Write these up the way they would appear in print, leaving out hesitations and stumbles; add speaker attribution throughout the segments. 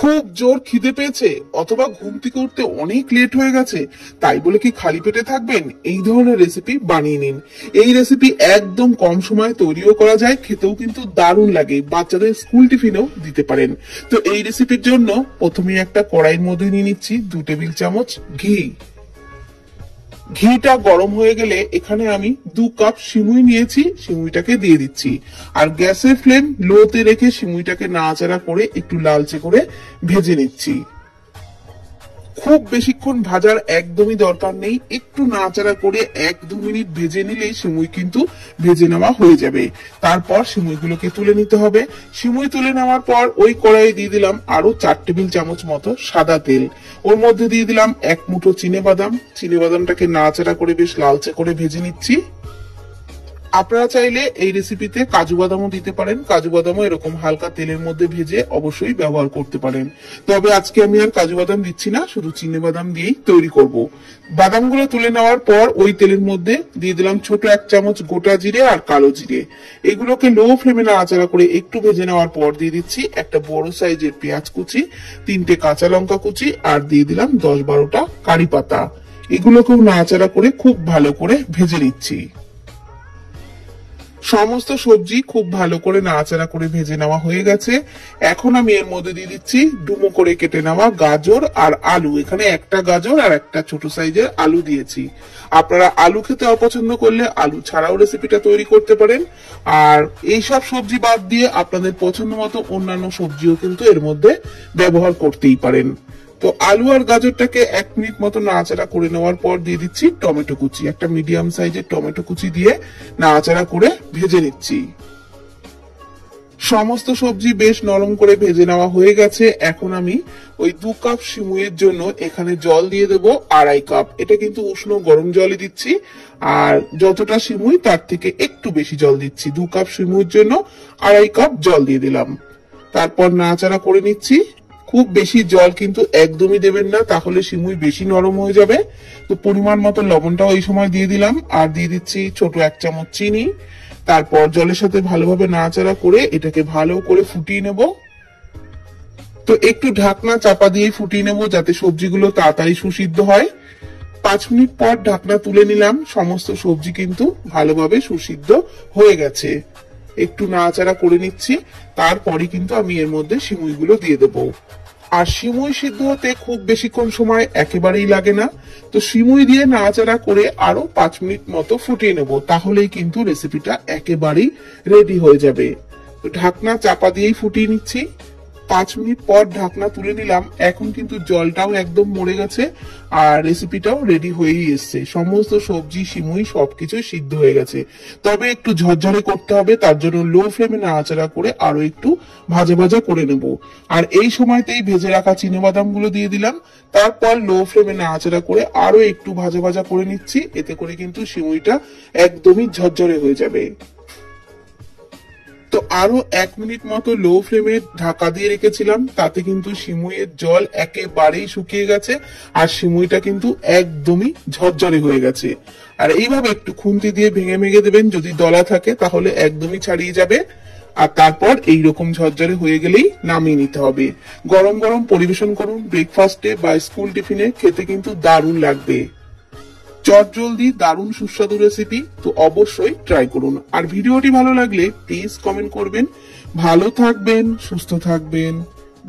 Speaker 1: খুব জোর খিদে পেয়েছে অথবা ঘুম থেকে উঠতে অনেক লেট হয়ে গেছে, তাই বলে কি খালি পেটে থাকবেন? এই ধরনের রেসিপি বানিয়ে নিন। এই রেসিপি একদম কম সময়ে তৈরিও করা যায়, খেতেও কিন্তু দারুণ লাগে, বাচ্চাদের স্কুল টিফিনেও দিতে পারেন। তো এই রেসিপির জন্য প্রথমে একটা কড়াইয়ের মধ্যে নিয়ে নিচ্ছি 2 টেবিল চামচ ঘি। ঘিটা গরম হয়ে গেলে এখানে আমি 2 কাপ সিমুই নিয়েছি, সিমুইটাকে দিয়ে দিচ্ছি। আর গ্যাসের ফ্লেম লোতে রেখে সিমুইটাকে নাড়াচাড়া করে একটু লালচে করে ভেজে নিচ্ছি। খুব বেশিক্ষণ ভাজার একদমই দরকার নেই, একটু নাড়াচাড়া করে 1-2 মিনিট ভেজে নিলেই সিমুই কিন্তু ভেজে নেওয়া হয়ে যাবে। তারপর সিমুইগুলোকে তুলে নিতে হবে। সিমুই তুলে নেওয়ার পর ওই কড়াইয়ে দিয়ে দিলাম আরো 4 টেবিল চামচ মতো সাদা তেল। ওর মধ্যে দিয়ে দিলাম 1 মুঠো চিনেবাদাম। চিনেবাদামটাকে নাড়াচাড়া করে বেশ লালচে করে ভেজে নিচ্ছি। আপনারা চাইলে এই রেসিপিতে কাজু বাদামও দিতে পারেন, কাজু বাদামও এরকম হালকা তেলের মধ্যে ভেজে অবশ্যই ব্যবহার করতে পারেন। তবে আজকে আমি আর কাজু বাদাম দিচ্ছি না, শুধু চিনে বাদাম দিয়েই তৈরি করব। বাদামগুলো তুলে নেওয়ার পর ওই তেলের মধ্যে দিয়ে দিলাম ছোট 1 চামচ গোটা জিরে আর কালো জিরে। এগুলোকে লো ফ্লেমে নাড়াচাড়া করে একটু ভেজে নেওয়ার পর দিয়ে দিচ্ছি একটা বড় সাইজের পেঁয়াজ কুচি, 3টে কাঁচা লঙ্কা কুচি আর দিয়ে দিলাম 10-12টা কারি পাতা। এগুলোকেও নাড়াচাড়া করে খুব ভালো করে ভেজে নিচ্ছি। সমস্ত সবজি খুব ভালো করে নাড়াচাড়া করে ভেজে নেওয়া হয়ে গেছে। এখন আমি এর মধ্যে দিয়ে দিচ্ছি ডুমো করে কেটে নেওয়া গাজর আর আলু। এখানে একটা গাজর আর একটা ছোট সাইজের আলু দিয়েছি। আপনারা আলু খেতে অপছন্দ করলে আলু ছাড়াও রেসিপিটা তৈরি করতে পারেন। আর এইসব সবজি বাদ দিয়ে আপনাদের পছন্দ মতো অন্যান্য সবজিও কিন্তু এর মধ্যে ব্যবহার করতেই পারেন। তো আলু আর গাজরটাকে 1 মিনিট মতো নাড়াচাড়া করে নেওয়ার পর দিয়ে দিচ্ছি টমেটো কুচি। একটা মিডিয়াম সাইজের টমেটো কুচি দিয়ে নাড়াচাড়া করে ভেজে নিচ্ছি। সমস্ত সবজি বেশ নরম করে ভেজে নেওয়া হয়ে গেছে। এখন আমি ওই 2 কাপ সিমুইয়ের জন্য এখানে জল দিয়ে দেবো 2.5 কাপ। এটা কিন্তু উষ্ণ গরম জলই দিচ্ছি। আর যতটা সিমুই তার থেকে একটু বেশি জল দিচ্ছি। 2 কাপ সিমুইয়ের জন্য 2.5 কাপ জল দিয়ে দিলাম। তারপর নাড়াচাড়া করে নিচ্ছি। খুব বেশি জল কিন্তু একদমই দেবেন না, তাহলে সিমুই বেশি নরম হয়ে যাবে। তো পরিমাণ মতো লবণটাও এই সময় দিয়ে দিলাম আর দিয়ে দিচ্ছি ছোট 1 চামচ চিনি। তারপর জলের সাথে ভালোভাবে নাড়াচাড়া করে এটাকে ভালো করে ফুটিয়ে নেব। তো একটু ঢাকনা চাপা দিয়ে ফুটিয়ে নেব যাতে সবজিগুলো তাড়াতাড়ি সুসিদ্ধ হয়। 5 মিনিট পর ঢাকনা তুলে নিলাম। সমস্ত সবজি কিন্তু ভালোভাবে সুসিদ্ধ হয়ে গেছে। একটু নাড়াচাড়া করে নিচ্ছি। তারপরে কিন্তু আমি এর মধ্যে সিমুইগুলো দিয়ে দেবো। আর সিমুই সিদ্ধ হতে খুব বেশিক্ষণ সময় একেবারেই লাগে না। তো সিমুই দিয়ে নাড়াচাড়া করে আরো 5 মিনিট মতো ফুটিয়ে নেব, তাহলেই কিন্তু রেসিপিটা একেবারেই রেডি হয়ে যাবে। তো ঢাকনা চাপা দিয়েই ফুটিয়ে নিচ্ছি। 5 মিনিট পর ঢাকনা তুলে নিলাম। এখন কিন্তু জলটাও একদম মরে গেছে আর রেসিপিটাও রেডি হয়েই এসছে। সমস্ত সবজি সিমুই সবকিছুই সিদ্ধ হয়ে গেছে। তবে একটু ঝরঝরে করতে হবে, তার জন্য লো ফ্লেমে নাড়াচাড়া করে আরো একটু ভাজা ভাজা করে নেব। আর এই সময়তেই ভেজে রাখা চিনেবাদাম গুলো দিয়ে দিলাম। তারপর লো ফ্লেমে নাড়াচাড়া করে আরো একটু ভাজা ভাজা করে নিচ্ছি। এতে করে কিন্তু সিমুইটা একদমই ঝরঝরে হয়ে যাবে। তো আরো 1 মিনিট মতো লো ফ্লেমে ঢাকা দিয়ে রেখেছিলাম, তাতে কিন্তু সিমুইয়ের জল একেবারেই শুকিয়ে গেছে আর সিমুইটা কিন্তু একদমই ঝরঝরে হয়ে গেছে। আর এইভাবে একটু খুন্তি দিয়ে ভেঙে ভেঙে দেবেন, যদি দলা থাকে তাহলে একদমই ছাড়িয়ে যাবে। আর তারপর এইরকম ঝরঝরে হয়ে গেলেই নামিয়ে নিতে হবে। গরম গরম পরিবেশন করুন ব্রেকফাস্টে বা স্কুল টিফিনে, খেতে কিন্তু দারুণ লাগবে। চটজলদি দারুণ সুস্বাদু রেসিপি, তো অবশ্যই ট্রাই করুন। আর ভিডিওটি ভালো লাগলে প্লিজ কমেন্ট করবেন। ভালো থাকবেন, সুস্থ থাকবেন।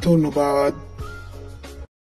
Speaker 1: ধন্যবাদ।